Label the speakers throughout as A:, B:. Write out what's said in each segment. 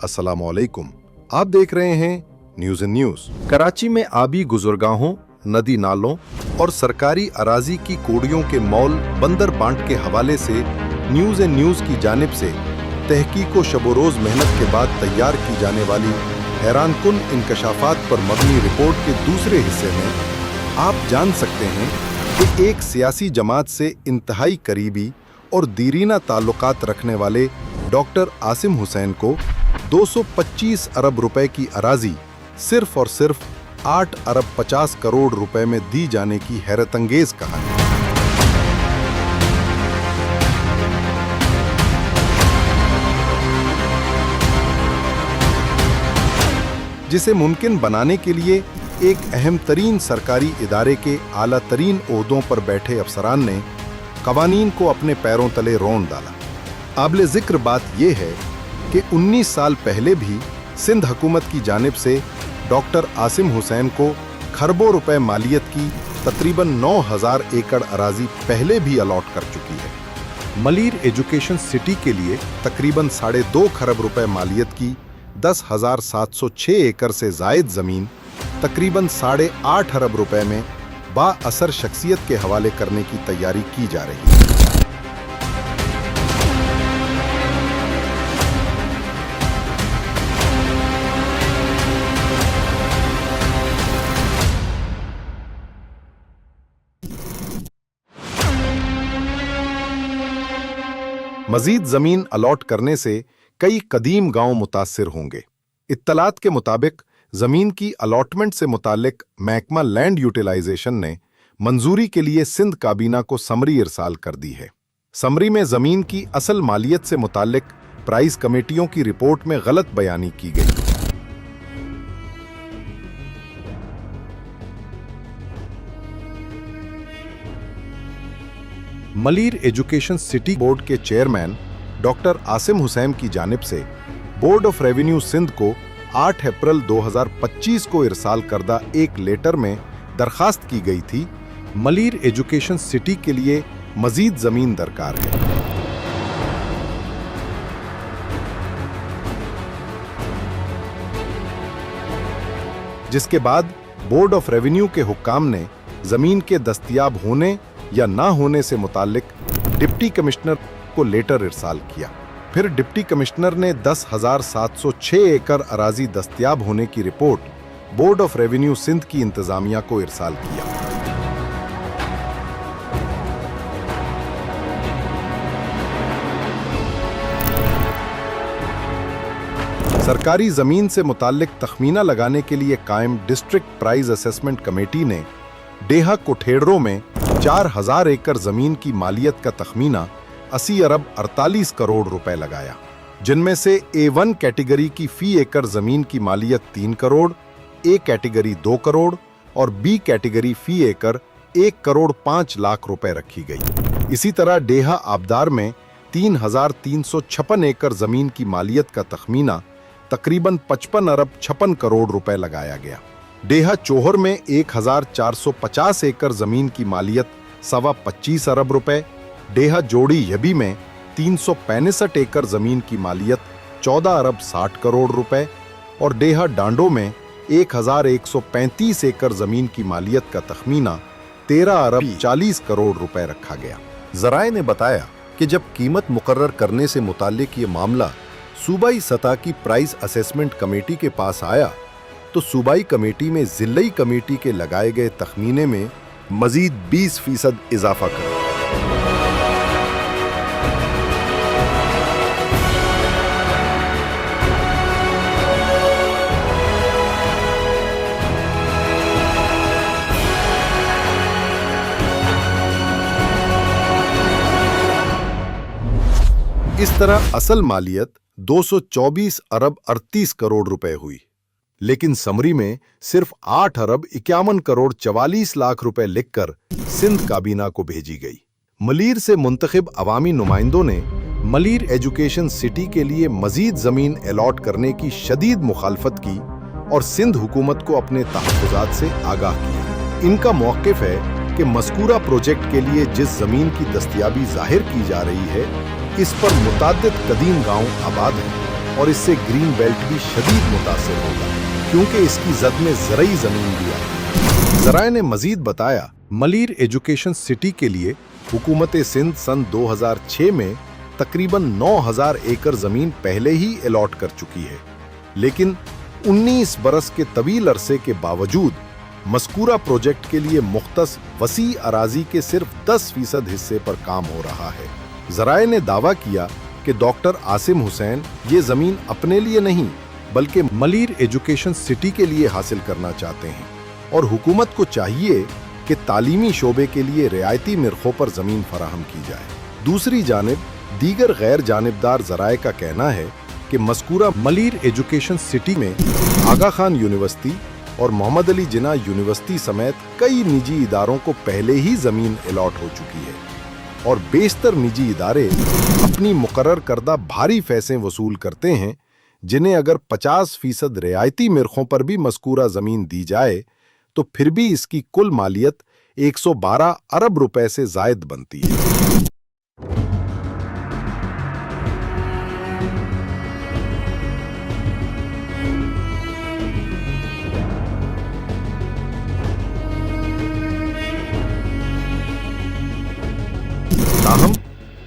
A: अस्सलाम वालेकुम। आप देख रहे हैं न्यूज़ इन न्यूज़। कराची में आबी गुज़रगाहों, नदी नालों और सरकारी अराजी की कोड़ियों के मॉल बंदर बांट के हवाले से न्यूज़ इन न्यूज़ की जानिब से तहकीक व शब-ओ-रोज़ मेहनत के बाद तैयार की जाने वाली हैरान कुन इंकशाफात पर मबनी रिपोर्ट के दूसरे हिस्से में आप जान सकते हैं कि एक सियासी जमात से इंतहाई करीबी और दीरीना ताल्लुकात रखने वाले डॉक्टर आसिम हुसैन को 225 अरब रुपए की अराजी सिर्फ और सिर्फ 8 अरब 50 करोड़ रुपए में दी जाने की हैरतंगेज कहानी। जिसे मुमकिन बनाने के लिए एक अहम तरीन सरकारी इदारे के आला तरीन ओहदों पर बैठे अफसरान ने कवानीन को अपने पैरों तले रौंद डाला। काबिल जिक्र बात यह है कि 19 साल पहले भी सिंध हुकूमत की जानिब से डॉक्टर आसिम हुसैन को खरबों रुपए मालियत की तकरीबन 9,000 एकड़ अराजी पहले भी अलॉट कर चुकी है। मलीर एजुकेशन सिटी के लिए तकरीबन 2.5 खरब रुपए मालियत की 10,706 एकड़ से जायद जमीन तकरीबन 8.5 अरब रुपए में बाअसर शख्सियत के हवाले करने की तैयारी की जा रही है। मजीद जमीन अलॉट करने से कई कदीम गांव मुतासिर होंगे। इत्तलात के मुताबिक जमीन की अलॉटमेंट से मुतालिक महकमा लैंड यूटिलाइजेशन ने मंजूरी के लिए सिंध काबीना को समरी इरसाल कर दी है। समरी में जमीन की असल मालियत से मुतालिक प्राइस कमेटियों की रिपोर्ट में गलत बयानी की गई। मलीर एजुकेशन सिटी बोर्ड के चेयरमैन डॉक्टर आसिम हुसैन की जानिब से बोर्ड ऑफ रेवेन्यू सिंध को 8 अप्रैल 2025 को इरसाल करदा एक लेटर में दरखास्त की गई थी, मलीर एजुकेशन सिटी के लिए मजीद जमीन दरकार है। जिसके बाद बोर्ड ऑफ रेवेन्यू के हुक्काम ने जमीन के दस्तयाब होने या ना होने से मुतालिक डिप्टी कमिश्नर को लेटर इरसाल किया। फिर डिप्टी कमिश्नर ने 10,706 एकड़ अराजी दस्तयाब होने की report board of revenue Sindh की इंतजामिया को इरसाल किया। सरकारी जमीन से मुताल्लिक तखमीना लगाने के लिए कायम डिस्ट्रिक्ट प्राइस असेसमेंट कमेटी ने डेहा कोठेड़रों में 4,000 एकड़ जमीन की मालियत का तखमीना 80 अरब 48 करोड़ रुपए लगाया, जिनमें से A1 कैटेगरी की फी एकड़ जमीन की मालियत 3 करोड़, A कैटेगरी 2 करोड़ और B कैटेगरी फी एकड़ 1 करोड़ 5 लाख रुपए रखी गई। इसी तरह डेहा आबदार में 3,356 एकड़ जमीन की मालियत का तखमीना तकरीबन 55 अरब 56 करोड़ रुपए लगाया गया। डेहा चोहर में 1,450 एकड़ जमीन की मालियत 25 अरब रुपए, डेहा जोड़ी यबी में 365 एकड़ जमीन की मालियत 14 अरब 60 करोड़ रुपए और डेहा डांडो में 1,135 एकड़ जमीन की मालियत का तखमीना 13 अरब 40 करोड़ रुपए रखा गया। जराए ने बताया कि जब कीमत मुकर्रर करने से मुताल्लिक ये मामला सूबाई सतह की प्राइस असेसमेंट कमेटी के पास आया तो सूबाई कमेटी में जिल्लई कमेटी के लगाए गए तखमीने में मजीद 20% इजाफा कर इस तरह असल मालियत 224 अरब 38 करोड़ रुपए हुई, लेकिन समरी में सिर्फ 8 अरब 51 करोड़ 44 लाख रुपए लिखकर सिंध काबीना को भेजी गई। मलीर से मुंतखब अवामी नुमाइंदों ने मलीर एजुकेशन सिटी के लिए मजीद जमीन अलॉट करने की शदीद मुखालफत की और सिंध हुकूमत को अपने तहफ़्फ़ुज़ात से आगाह किया। इनका मौक़िफ़ है कि मज़कूरा प्रोजेक्ट के लिए जिस जमीन की दस्तयाबी जाहिर की जा रही है, इस पर मुताद्दिद कदीम गांव आबाद हैं। और इससे ग्रीन बेल्ट भी शदीद मुतासिर होगा, क्योंकि इसकी जद में ज़रई ज़मीन भी आई। ज़राए ने मजीद बताया, मलीर एजुकेशन सिटी के लिए हुकूमत सिंध सन 2006 में तकरीबन 9000 एकड़ ज़मीन पहले ही अलॉट कर चुकी है, लेकिन 19 बरस के तवील अरसे के बावजूद मस्कूरा प्रोजेक्ट के लिए मुख्तस वसी अराजी के सिर्फ 10% हिस्से पर काम हो रहा है। ज़राए ने दावा किया कि डॉक्टर आसिम हुसैन ये ज़मीन अपने लिए नहीं बल्कि मलीर एजुकेशन सिटी के लिए हासिल करना चाहते हैं और हुकूमत को चाहिए कि तालीमी शोबे के लिए रियायती मिरखों पर ज़मीन फराहम की जाए। दूसरी जानिब दीगर गैर जानिबदार ज़राए का कहना है कि मस्कूरा मलीर एजुकेशन सिटी में आगा खान यूनिवर्सिटी और मोहम्मद अली जिन्ना यूनिवर्सिटी समेत कई निजी इदारों को पहले ही ज़मीन अलॉट हो चुकी है और बेशतर निजी इदारे अपनी मुकर्रर करदा भारी पैसे वसूल करते हैं, जिन्हें अगर 50% रियायती मिरखों पर भी मस्कूरा ज़मीन दी जाए तो फिर भी इसकी कुल मालियत 112 अरब रुपए से जायद बनती है। ताहम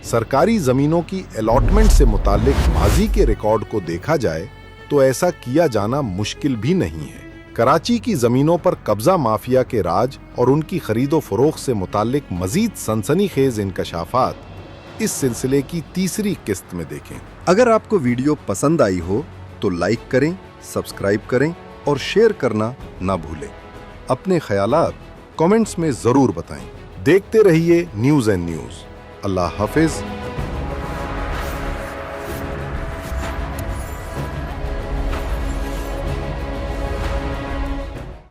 A: सरकारी जमीनों की अलॉटमेंट से मुताल्लिक माजी के रिकॉर्ड को देखा जाए तो ऐसा किया जाना मुश्किल भी नहीं है। कराची की जमीनों पर कब्जा माफिया के राज और उनकी खरीदो फरोख्त से मुताल्लिक मजीद सनसनीखेज इंकशाफात इस सिलसिले की तीसरी किस्त में देखें।
B: अगर आपको वीडियो पसंद आई हो तो लाइक करें, सब्सक्राइब करें और शेयर करना ना भूलें। अपने ख्यालात कमेंट्स में जरूर बताएं।
A: देखते रहिए news and news. Allah Hafiz.